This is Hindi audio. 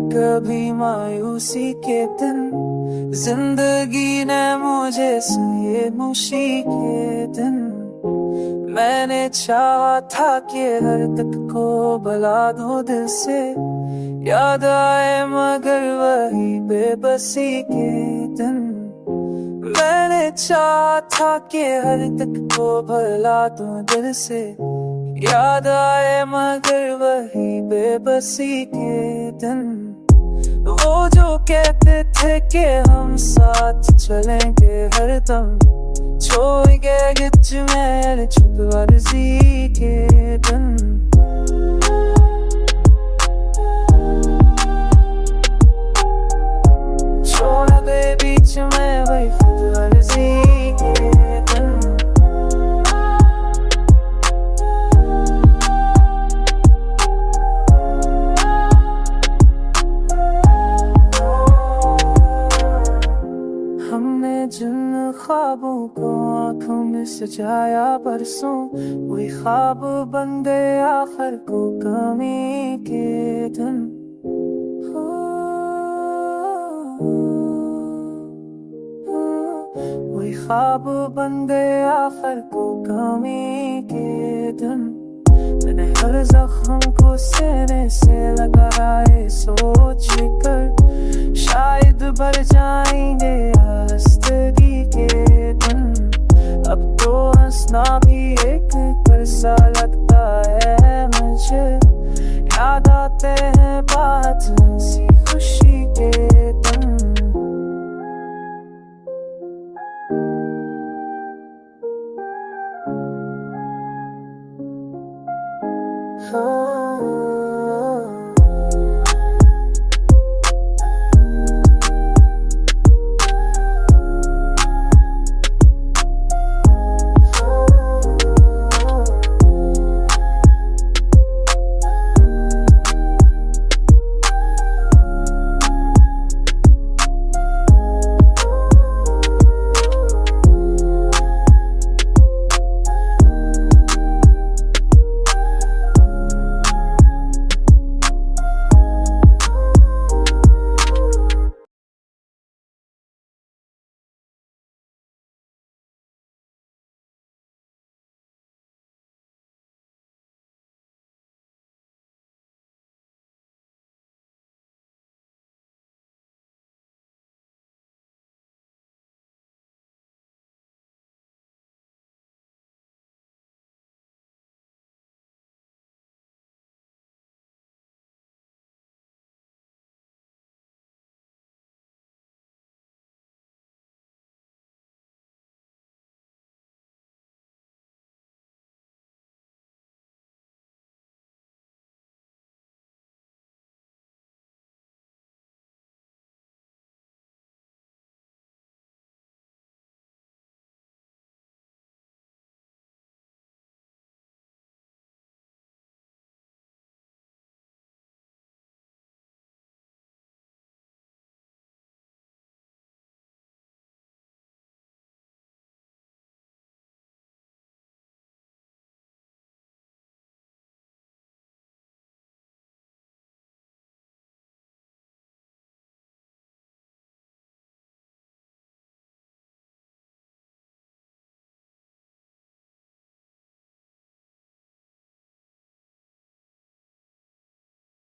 कभी मायूसी के दिन, जिंदगी ने मुझे सुए मुशी के दिन। मैंने चाहा था कि हर तक को भुला दूं दिल से, याद आए मगर वही बेबसी के दिन। मैंने चाहा था कि हर तक को भुला दूं दिल से, याद आए मगर वही बेबसी के दिन। वो जो कहते थे कि हम साथ चलेंगे हरदम, छोड़ गए गिच में छुप वर्जी के दिन। छोड़ गए बीच में वही खुद वर्जी के दिन। हमने जिन ख्वाबों को आँखों में सजाया परसों, वही ख्वाब बन गए आखिर को कमी के दिन। वही ख्वाब बन गए आखिर को कमी के दिन। मैंने हर जख्म को सीने से लगाया सोच कर, शायद भर जा